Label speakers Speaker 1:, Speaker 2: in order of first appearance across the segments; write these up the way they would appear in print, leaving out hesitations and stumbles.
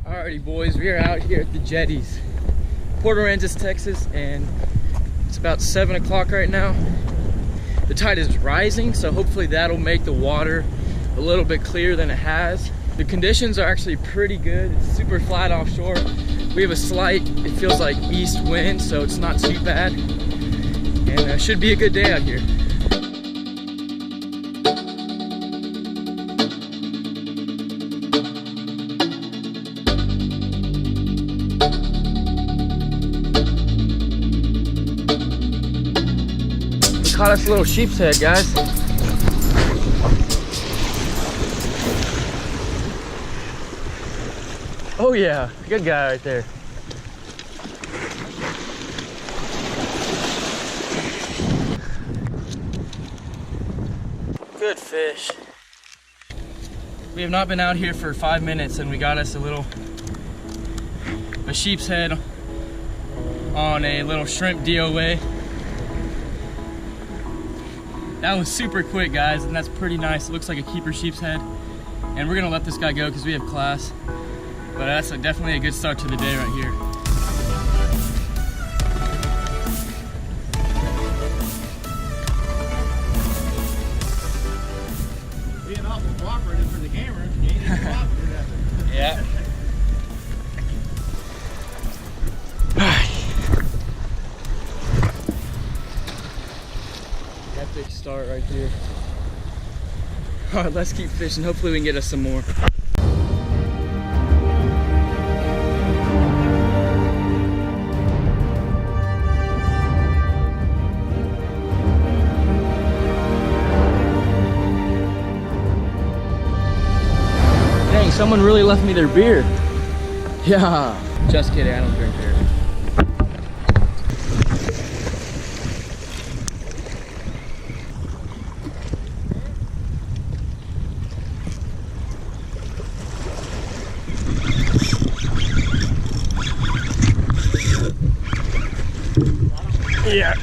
Speaker 1: Alrighty boys, we are out here at the jetties, Port Aransas, Texas, and it's about 7 o'clock right now. The tide is rising, so hopefully that'll make the water a little bit clearer than it has. The conditions are actually pretty good. It's super flat offshore. We have a slight, it feels like east wind, so it's not too bad. And it should be a good day out here. Caught us a little sheep's head, guys. Oh yeah, good guy right there. Good fish. We have not been out here for 5 minutes and we got us a sheep's head on a little shrimp DOA. That was super quick, guys, and that's pretty nice. It looks like a keeper sheep's head. And we're gonna let this guy go because we have class. But that's definitely a good start to the day right here.
Speaker 2: Being awful cooperative for the camera. You ain't even cooperative.
Speaker 1: Yeah. Epic start right here. All right, let's keep fishing. Hopefully we can get us some more. Dang, someone really left me their beer. Yeah. Just kidding, I don't drink beer. Yeah.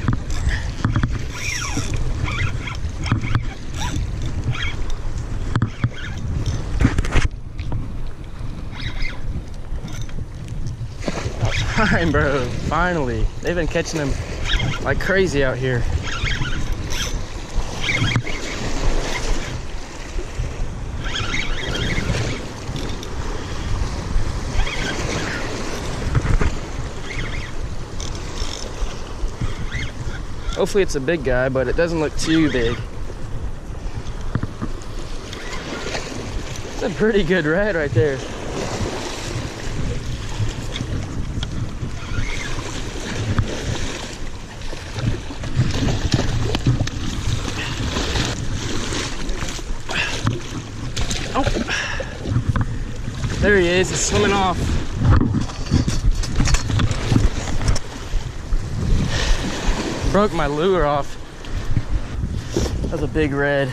Speaker 1: Fine, bro. Finally. They've been catching them like crazy out here. Hopefully it's a big guy, but it doesn't look too big. It's a pretty good red right there. Oh, there he is, he's swimming off. Broke my lure off. That was a big red.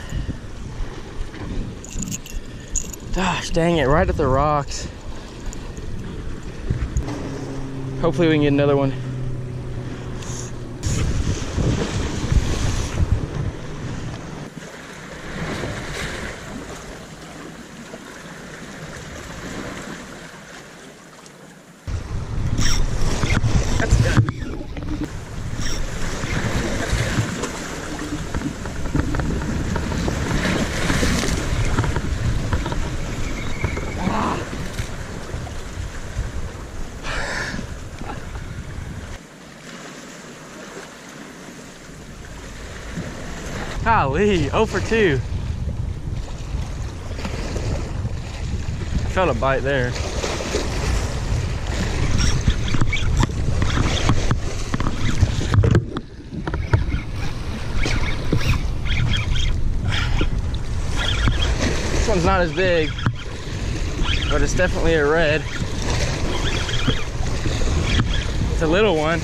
Speaker 1: Gosh dang it, right at the rocks. Hopefully we can get another one. That's good. Golly, 0 for 2. I felt a bite there. This one's not as big, but it's definitely a red. It's a little one.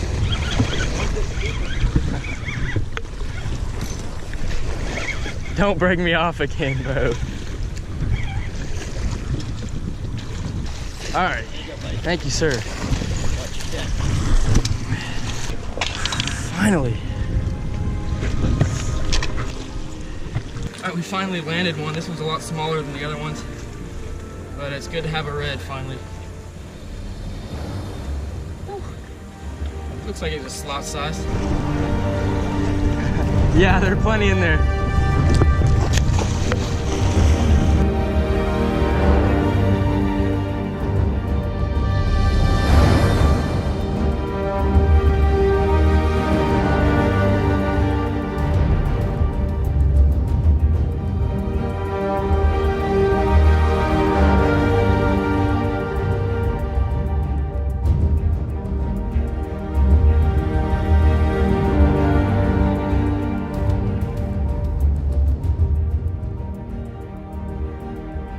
Speaker 1: Don't break me off again, bro. All right. Thank you, sir. Finally. All right, we finally landed one. This one's a lot smaller than the other ones, but it's good to have a red finally. Looks like it's a slot size. Yeah, there are plenty in there.